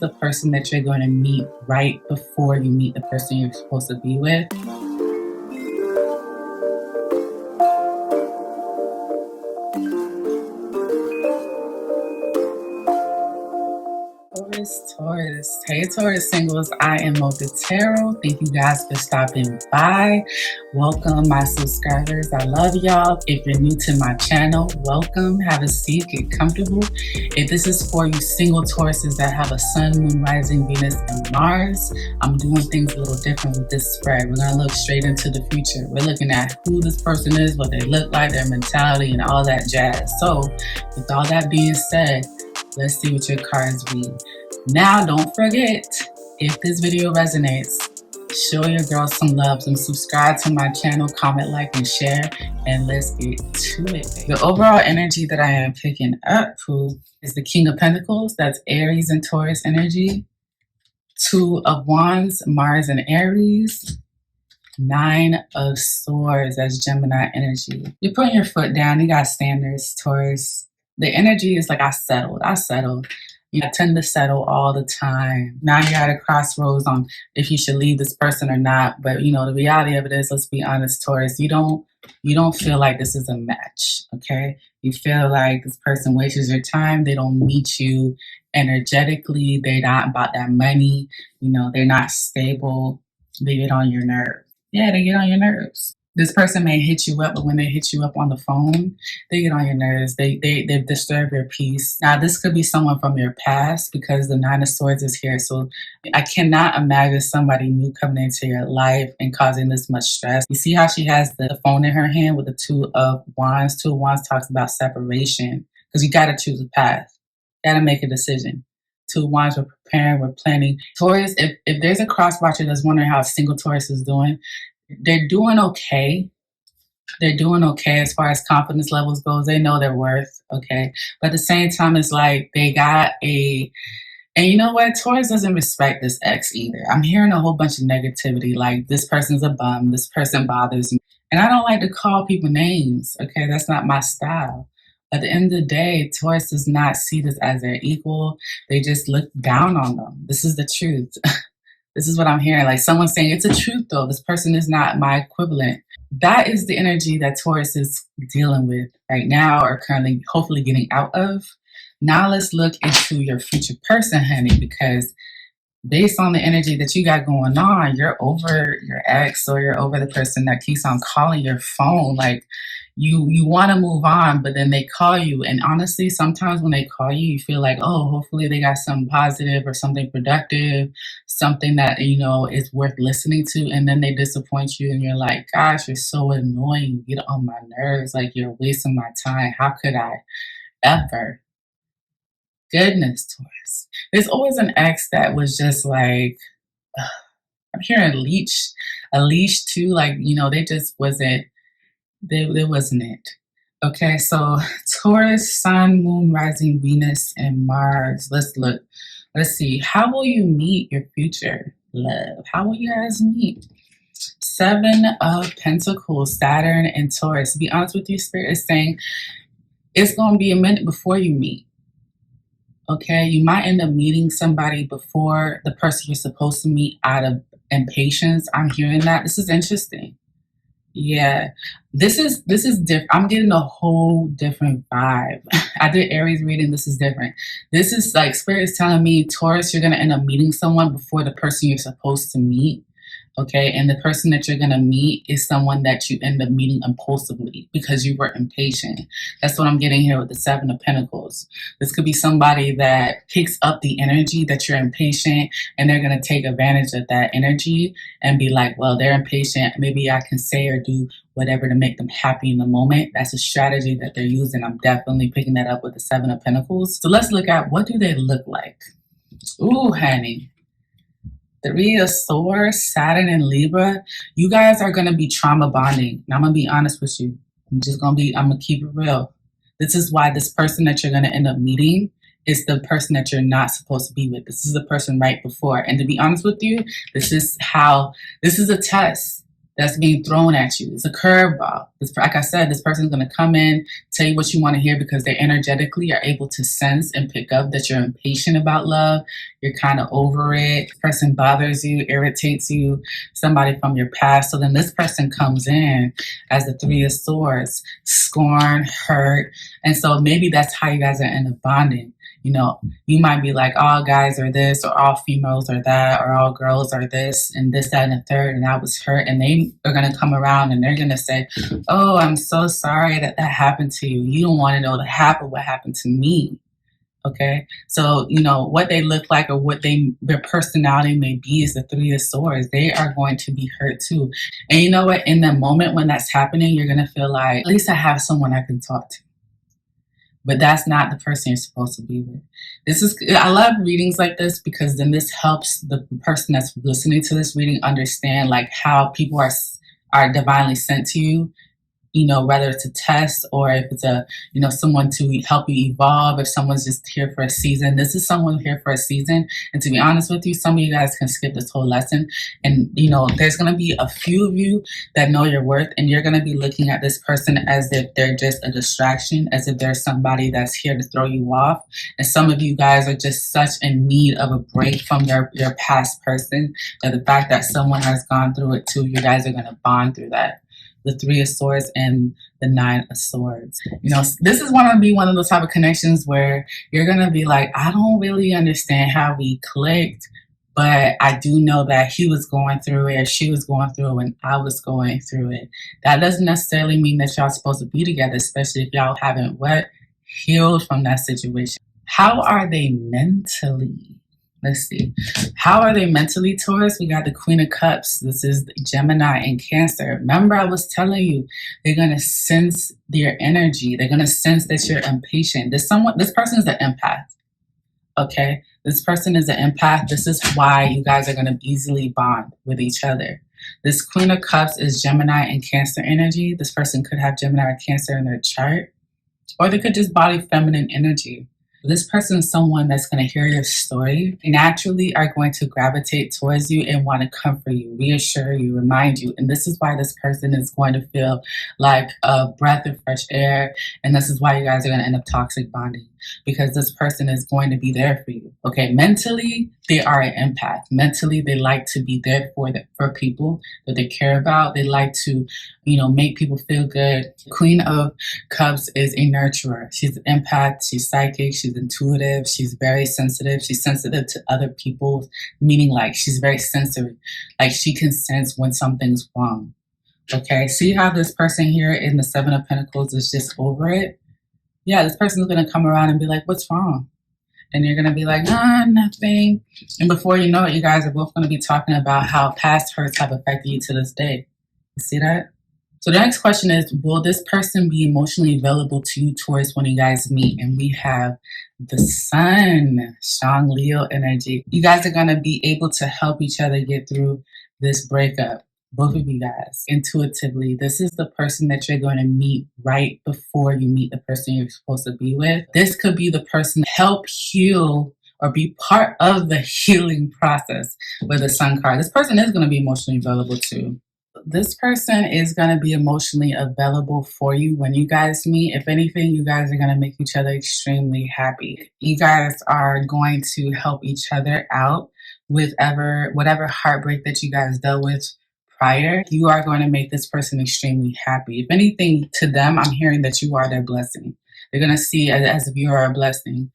the person that you're going to meet right before you meet the person you're supposed to be with. Taurus. Hey Taurus singles, I am Mocha Tarot. Thank you guys for stopping by. Welcome my subscribers. I love y'all. If you're new to my channel, welcome. Have a seat, get comfortable. If this is for you single Tauruses that have a sun, moon, rising, Venus, and Mars, I'm doing things a little different with this spread. We're gonna look straight into the future. We're looking at who this person is, what they look like, their mentality, and all that jazz. So with all that being said, let's see what your cards read. Now, don't forget, if this video resonates, show your girl some love and subscribe to my channel, comment, like, and share, and let's get to it. The overall energy that I am picking up is the King of Pentacles. That's Aries and Taurus energy. 2 of Wands, Mars and Aries. 9 of Swords, that's Gemini energy. You're putting your foot down. You got standards, Taurus. The energy is like, I settled. You tend to settle all the time. Now you're at a crossroads on if you should leave this person or not. But you know, the reality of it is, let's be honest, Taurus, you don't feel like this is a match, okay? You feel like this person wastes your time. They don't meet you energetically. They're not about that money. You know, they're not stable. They get on your nerves. Yeah, they get on your nerves. This person may hit you up, but when they hit you up on the phone, they get on your nerves. They disturb your peace. Now, this could be someone from your past because the 9 of Swords is here. So I cannot imagine somebody new coming into your life and causing this much stress. You see how she has the phone in her hand with the 2 of Wands? 2 of Wands talks about separation because you got to choose a path. You got to make a decision. 2 of Wands, we're preparing, we're planning. Taurus, if there's a cross watcher that's wondering how a single Taurus is doing, they're doing okay. They're doing okay as far as confidence levels goes. They know their worth, okay? But at the same time, it's like they got and you know what? Taurus doesn't respect this ex either. I'm hearing a whole bunch of negativity, like this person's a bum, this person bothers me. And I don't like to call people names, okay? That's not my style. At the end of the day, Taurus does not see this as their equal. They just look down on them. This is the truth. This is what I'm hearing. Like someone saying, it's a truth though. This person is not my equivalent. That is the energy that Taurus is dealing with right now or currently hopefully getting out of. Now let's look into your future person, honey, because based on the energy that you got going on, you're over your ex or you're over the person that keeps on calling your phone. Like you want to move on, but then they call you. And honestly, sometimes when they call you, you feel like, oh, hopefully they got something positive or something productive, something that, you know, is worth listening to. And then they disappoint you and you're like, gosh, you're so annoying. You get on my nerves. Like you're wasting my time. How could I ever? Goodness, Taurus. There's always an ex that was just like, I'm hearing a leash too. Like, you know, they just wasn't. There wasn't it. Okay, so Taurus, Sun, Moon, Rising, Venus, and Mars. Let's look. Let's see. How will you meet your future love? How will you guys meet? 7 of Pentacles, Saturn, and Taurus. To be honest with you, Spirit is saying it's going to be a minute before you meet. Okay, you might end up meeting somebody before the person you're supposed to meet out of impatience. I'm hearing that. This is interesting. Yeah, this is different. I'm getting a whole different vibe. I did Aries reading. This is different. This is like Spirit is telling me, Taurus, you're going to end up meeting someone before the person you're supposed to meet. Okay, and the person that you're going to meet is someone that you end up meeting impulsively because you were impatient. That's what I'm getting here with the 7 of Pentacles. This could be somebody that picks up the energy that you're impatient, and they're going to take advantage of that energy and be like, well, they're impatient. Maybe I can say or do whatever to make them happy in the moment. That's a strategy that they're using. I'm definitely picking that up with the 7 of Pentacles. So let's look at, what do they look like? Ooh, honey. 3 of Swords, Saturn and Libra. You guys are going to be trauma bonding. And I'm going to be honest with you. I'm going to keep it real. This is why this person that you're going to end up meeting is the person that you're not supposed to be with. This is the person right before. And to be honest with you, this is a test. that's being thrown at you. It's a curveball. Like I said, this person's going to come in, tell you what you want to hear because they energetically are able to sense and pick up that you're impatient about love. You're kind of over it. This person bothers you, irritates you, somebody from your past. So then this person comes in as the Three of Swords, scorn, hurt. And so maybe that's how you guys are end up bonding. You know, you might be like, all guys are this, or all females are that, or all girls are this, and this, that, and the third, and I was hurt. And they are going to come around and they're going to say, oh, I'm so sorry that that happened to you. You don't want to know what happened to me. Okay. So, you know, what they look like or what their personality may be is the Three of Swords. They are going to be hurt too. And you know what? In the moment when that's happening, you're going to feel like, at least I have someone I can talk to. But that's not the person you're supposed to be with. I love readings like this because then this helps the person that's listening to this reading understand like how people are divinely sent to you. You know, whether it's a test or if it's someone to help you evolve, if someone's just here for a season. This is someone here for a season. And to be honest with you, some of you guys can skip this whole lesson. And, you know, there's going to be a few of you that know your worth, and you're going to be looking at this person as if they're just a distraction, as if there's somebody that's here to throw you off. And some of you guys are just such in need of a break from your past person that the fact that someone has gone through it too, you guys are going to bond through that. The Three of Swords and the Nine of Swords. You know, this is going to be one of those type of connections where you're going to be like, I don't really understand how we clicked, but I do know that he was going through it, or she was going through it when I was going through it. That doesn't necessarily mean that y'all supposed to be together, especially if y'all haven't healed from that situation. How are they mentally? Let's see. How are they mentally, Taurus? We got the Queen of Cups. This is Gemini and Cancer. Remember, I was telling you, they're going to sense your energy. They're going to sense that you're impatient. This person is an empath. Okay? This person is an empath. This is why you guys are going to easily bond with each other. This Queen of Cups is Gemini and Cancer energy. This person could have Gemini or Cancer in their chart, or they could just body feminine energy. This person is someone that's going to hear your story, naturally are going to gravitate towards you and want to comfort you, reassure you, remind you. And this is why this person is going to feel like a breath of fresh air. And this is why you guys are going to end up toxic bonding, because this person is going to be there for you. Okay, mentally, they are an empath. Mentally, they like to be there for people that they care about. They like to, make people feel good. Queen of Cups is a nurturer. She's an empath. She's psychic. She's intuitive. She's very sensitive. She's sensitive to other people, meaning like she's very sensory. Like she can sense when something's wrong. Okay, see how this person here in the Seven of Pentacles is just over it? Yeah, this person's going to come around and be like, what's wrong? And you're going to be like, nothing. And before you know it, you guys are both going to be talking about how past hurts have affected you to this day. You see that? So the next question is, will this person be emotionally available to you, Taurus, when you guys meet? And we have the Sun, strong Leo energy. You guys are going to be able to help each other get through this breakup. Both of you guys, intuitively, this is the person that you're going to meet right before you meet the person you're supposed to be with. This could be the person to help heal or be part of the healing process with the Sun card. This person is going to be emotionally available too. This person is going to be emotionally available for you when you guys meet. If anything, you guys are going to make each other extremely happy. You guys are going to help each other out with whatever heartbreak that you guys dealt with prior. You are going to make this person extremely happy. If anything, to them, I'm hearing that you are their blessing. They're going to see it as if you are a blessing.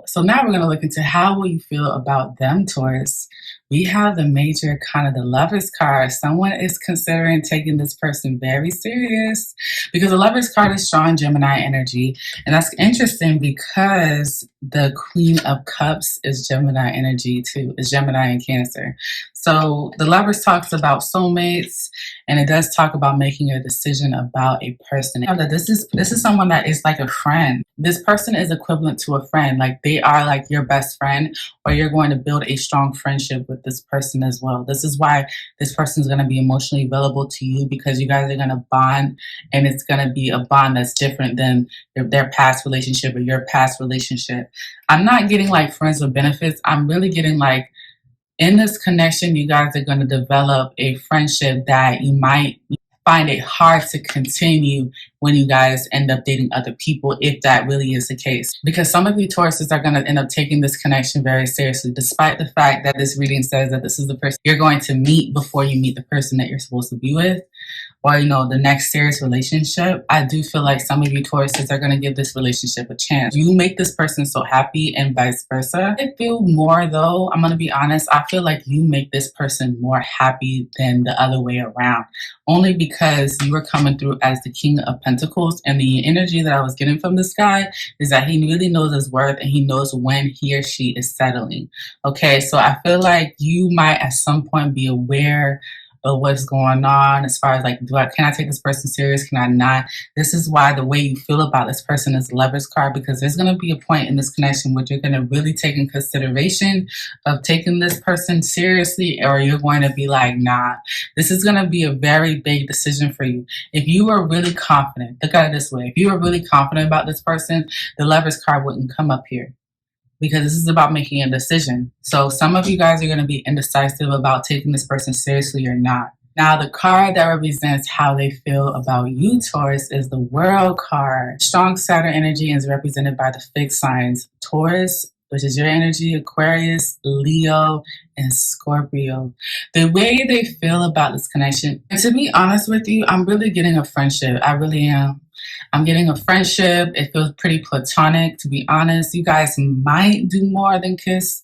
So now we're going to look into how will you feel about them, Taurus. We have the major kind of the Lovers card. Someone is considering taking this person very serious, because the Lovers card is strong Gemini energy. And that's interesting because the Queen of Cups is Gemini energy too, is Gemini and Cancer. So the Lovers talks about soulmates, and it does talk about making a decision about a person. This is someone that is like a friend. This person is equivalent to a friend. Like they are like your best friend, or you're going to build a strong friendship with this person as well. This is why this person is going to be emotionally available to you, because you guys are going to bond, and it's going to be a bond that's different than their past relationship or your past relationship. I'm not getting like friends with benefits. I'm really getting like In this connection, you guys are going to develop a friendship that you might find it hard to continue when you guys end up dating other people, if that really is the case. Because some of you Tauruses are going to end up taking this connection very seriously, despite the fact that this reading says that this is the person you're going to meet before you meet the person that you're supposed to be with, or, you know, the next serious relationship. I do feel like some of you Tauruses are going to give this relationship a chance. You make this person so happy and vice versa. I feel more though, I'm going to be honest, I feel like you make this person more happy than the other way around. Only because you are coming through as the King of Pentacles, and the energy that I was getting from this guy is that he really knows his worth and he knows when he or she is settling. Okay, so I feel like you might at some point be aware of what's going on as far as like, can I take this person serious? Can I not? This is why the way you feel about this person is the Lovers card, because there's going to be a point in this connection where you're going to really take in consideration of taking this person seriously, or you're going to be like, nah. This is going to be a very big decision for you. If you are really confident, look at it this way, if you are really confident about this person, the Lovers card wouldn't come up here, because this is about making a decision. So some of you guys are going to be indecisive about taking this person seriously or not. Now, the card that represents how they feel about you, Taurus, is the World card. Strong Saturn energy is represented by the fixed signs Taurus, which is your energy, Aquarius, Leo, and Scorpio. The way they feel about this connection, and to be honest with you, I'm really getting a friendship. I really am. I'm getting a friendship. It feels pretty platonic, to be honest. You guys might do more than kiss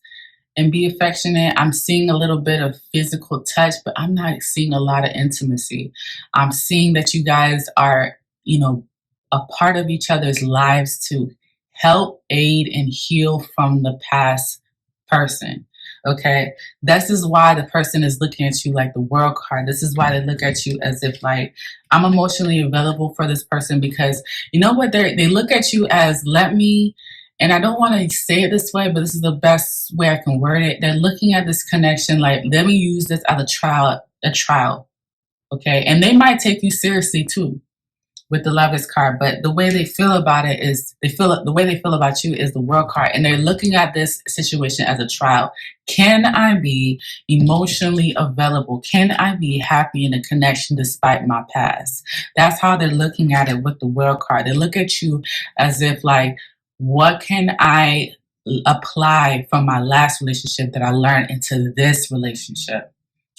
and be affectionate. I'm seeing a little bit of physical touch, but I'm not seeing a lot of intimacy. I'm seeing that you guys are, you know, a part of each other's lives to help, aid, and heal from the past person. Okay, this is why the person is looking at you like the World card. This is why they look at you as if like, I'm emotionally available for this person, because you know what, they look at you as, let me, and I don't want to say it this way, but this is the best way I can word it. They're looking at this connection like, let me use this as a trial. Okay, and they might take you seriously too with the Lovers card, but the way they feel about it is the way they feel about you is the World card, and they're looking at this situation as a trial. Can I be emotionally available? Can I be happy in a connection despite my past? That's how they're looking at it with the World card. They look at you as if like, what can I apply from my last relationship that I learned into this relationship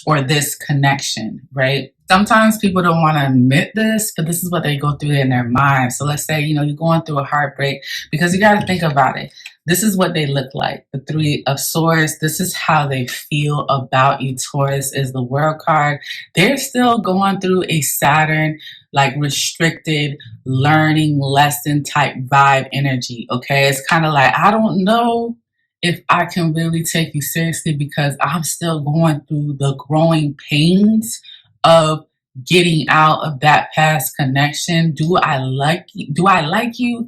or this connection, right? Sometimes people don't want to admit this, but this is what they go through in their mind. So let's say, you know, you're going through a heartbreak, because you got to think about it. This is what they look like. The Three of Swords. This is how they feel about you, Taurus, is the World card. They're still going through a Saturn, like restricted learning lesson type vibe energy. Okay. It's kind of like, I don't know if I can really take you seriously, because I'm still going through the growing pains of getting out of that past connection. Do I like you? Do I like you?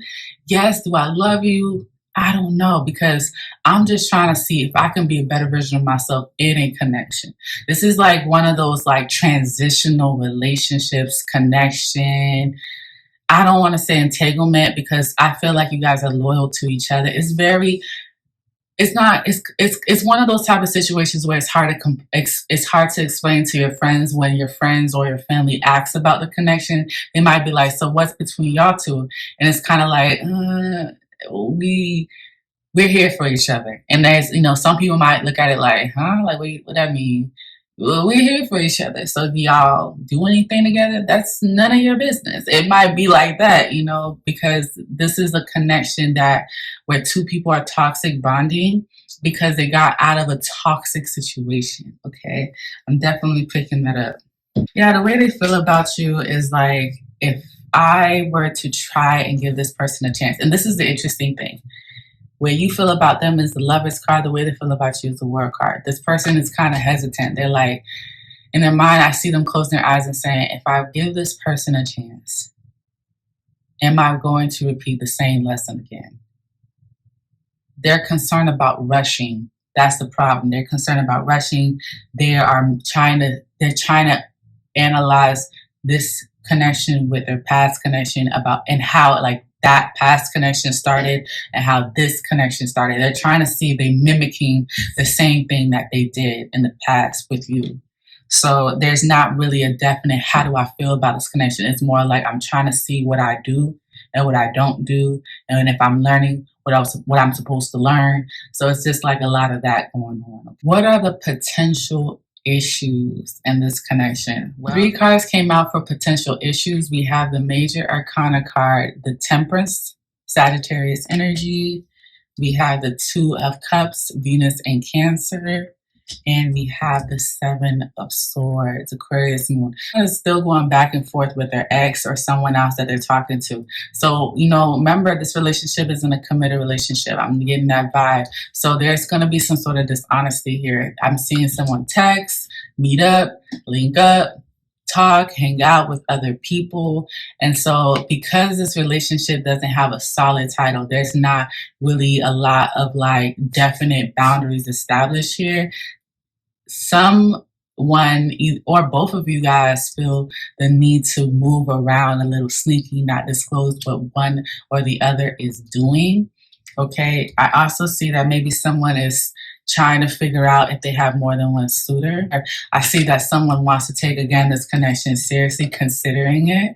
Yes. Do I love you? I don't know, because I'm just trying to see if I can be a better version of myself in a connection. This is like one of those like transitional relationships, connection. I don't want to say entanglement, because I feel like you guys are loyal to each other. It's one of those type of situations where it's hard to explain to your friends. When your friends or your family asks about the connection, they might be like, so what's between y'all two? And it's kind of like, we're here for each other. And there's, you know, some people might look at it like, huh? Like, what that mean? Well, we're here for each other. So if y'all do anything together, that's none of your business. It might be like that, you know, because this is a connection that where two people are toxic bonding because they got out of a toxic situation. Okay. I'm definitely picking that up. Yeah. The way they feel about you is like, if I were to try and give this person a chance, and this is the interesting thing, where you feel about them is the Lovers card. The way they feel about you is the World card. This person is kind of hesitant. They're like, in their mind, I see them closing their eyes and saying, if I give this person a chance, am I going to repeat the same lesson again? They're concerned about rushing. That's the problem. They're concerned about rushing. They're trying to analyze this connection with their past connection and how like that past connection started and how this connection started. They're trying to see if they mimicking the same thing that they did in the past with you. So there's not really a definite how do I feel about this connection. It's more like I'm trying to see what I do and what I don't do, and if I'm learning what I'm supposed to learn. So it's just like a lot of that going on. What are the potential issues in this connection? Well, 3 cards came out for potential issues. We have the Major Arcana card, the Temperance, Sagittarius energy. We have the 2 of Cups, Venus and Cancer. And we have the 7 of Swords, Aquarius moon. Is still going back and forth with their ex or someone else that they're talking to. So, remember, this relationship isn't a committed relationship. I'm getting that vibe. So there's going to be some sort of dishonesty here. I'm seeing someone text, meet up, link up, talk, hang out with other people. And so because this relationship doesn't have a solid title, there's not really a lot of like definite boundaries established here. Someone or both of you guys feel the need to move around a little sneaky, not disclose what one or the other is doing. Okay. I also see that maybe someone is trying to figure out if they have more than one suitor. I see that someone wants to take, again, this connection seriously, considering it,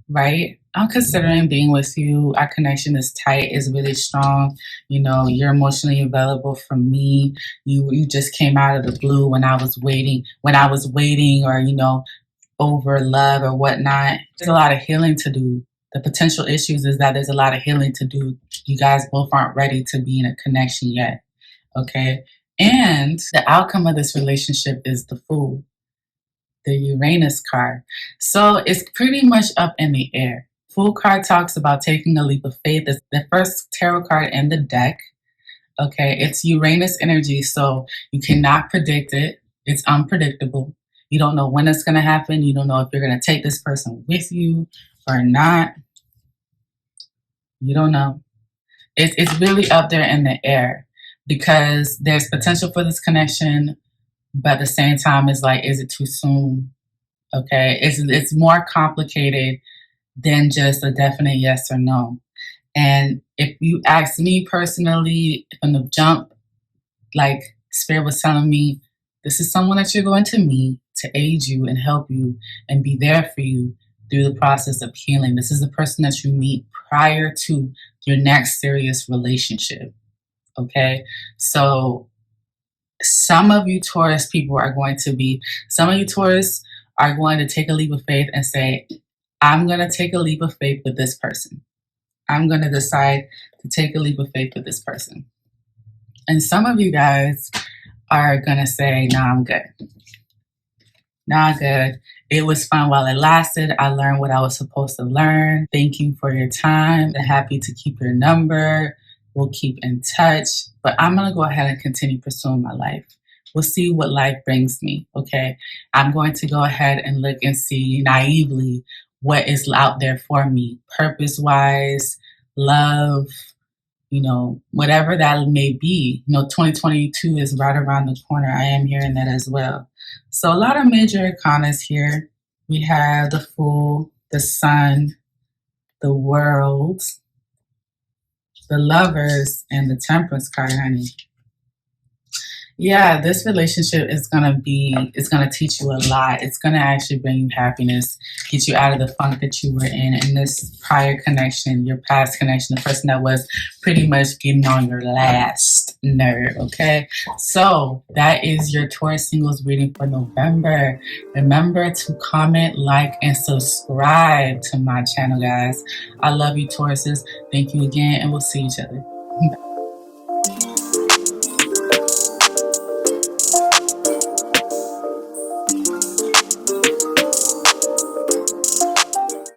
right? I'm considering being with you. Our connection is tight, is really strong. You're emotionally available for me. You just came out of the blue when I was waiting, or, over love or whatnot. There's a lot of healing to do. The potential issues is that there's a lot of healing to do. You guys both aren't ready to be in a connection yet. Okay. And the outcome of this relationship is the Fool, the Uranus card. So it's pretty much up in the air. Fool card talks about taking a leap of faith. It's the first tarot card in the deck. Okay, it's Uranus energy, so you cannot predict it. It's unpredictable. You don't know when it's going to happen. You don't know if you're going to take this person with you or not. You don't know. It's really up there in the air because there's potential for this connection, but at the same time, it's like, is it too soon? Okay, it's more complicated than just a definite yes or no. And if you ask me personally, from the jump, like Spirit was telling me, this is someone that you're going to meet to aid you and help you and be there for you through the process of healing. This is the person that you meet prior to your next serious relationship. Okay, so some of you Taurus people are going to take a leap of faith and say, I'm going to take a leap of faith with this person. I'm going to decide to take a leap of faith with this person. And some of you guys are going to say, nah, I'm good. Nah, I'm good. It was fun while it lasted. I learned what I was supposed to learn. Thank you for your time. I'm happy to keep your number. We'll keep in touch. But I'm going to go ahead and continue pursuing my life. We'll see what life brings me, okay? I'm going to go ahead and look and see naively what is out there for me, purpose-wise, love, whatever that may be. 2022 is right around the corner. I am hearing that as well. So a lot of major arcanas here. We have the Fool, the Sun, the World, the Lovers, and the Temperance card, honey. Yeah, this relationship is going to teach you a lot. It's going to actually bring you happiness, get you out of the funk that you were in this prior connection, your past connection, the person that was pretty much getting on your last nerve, okay? So that is your Taurus singles reading for November. Remember to comment, like, and subscribe to my channel, guys. I love you, Tauruses. Thank you again, and we'll see each other. Bye.